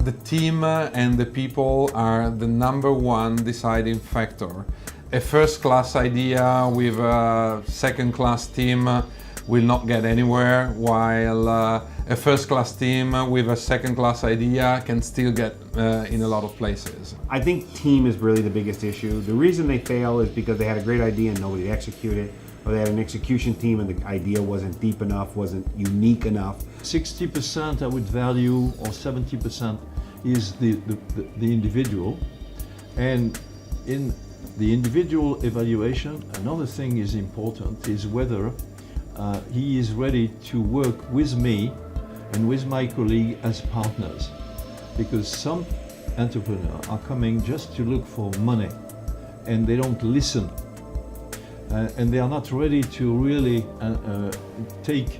The team and the people are the number one deciding factor. A first-class idea with a second-class team will not get anywhere, while a first-class team with a second-class idea can still get in a lot of places. I think team is really the biggest issue. The reason they fail is because they had a great idea and nobody executed it, or they had an execution team and the idea wasn't deep enough, wasn't unique enough. 60% I would value, or 70% is the individual. And in the individual evaluation, another thing is important is whether he is ready to work with me and with my colleague as partners. Because some entrepreneurs are coming just to look for money and they don't listen. And they are not ready to really take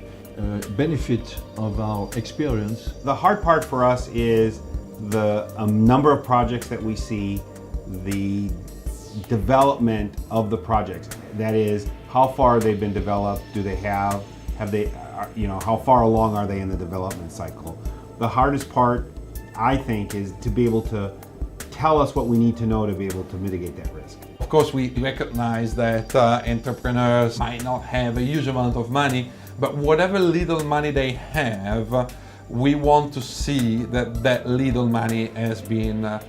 benefit of our experience. The hard part for us is the number of projects that we see, the development of the projects. That is, how far they've been developed, how far along are they in the development cycle? The hardest part, I think, is to be able to tell us what we need to know to be able to mitigate that risk. Of course, we recognize that entrepreneurs might not have a huge amount of money, but whatever little money they have, we want to see that that little money has been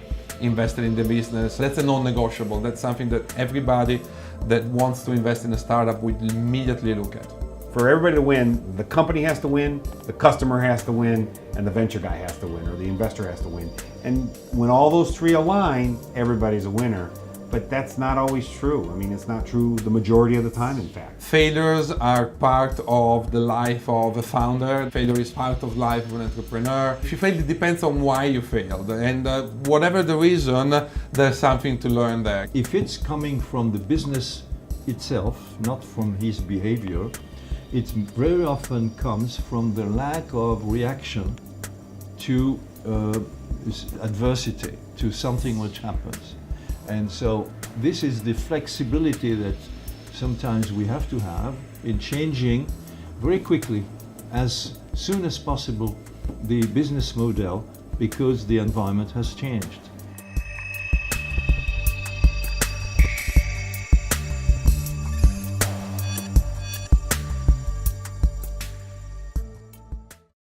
invested in the business. That's a non-negotiable. That's something that everybody that wants to invest in a startup would immediately look at. For everybody to win, the company has to win, the customer has to win, and the venture guy has to win, or the investor has to win. And when all those three align, everybody's a winner. But that's not always true. I mean, it's not true the majority of the time, in fact. Failures are part of the life of a founder. Failure is part of life of an entrepreneur. If you fail, it depends on why you failed. And whatever the reason, there's something to learn there. If it's coming from the business itself, not from his behavior, it very often comes from the lack of reaction to adversity, to something which happens. And so this is the flexibility that sometimes we have to have in changing very quickly, as soon as possible, the business model, because the environment has changed.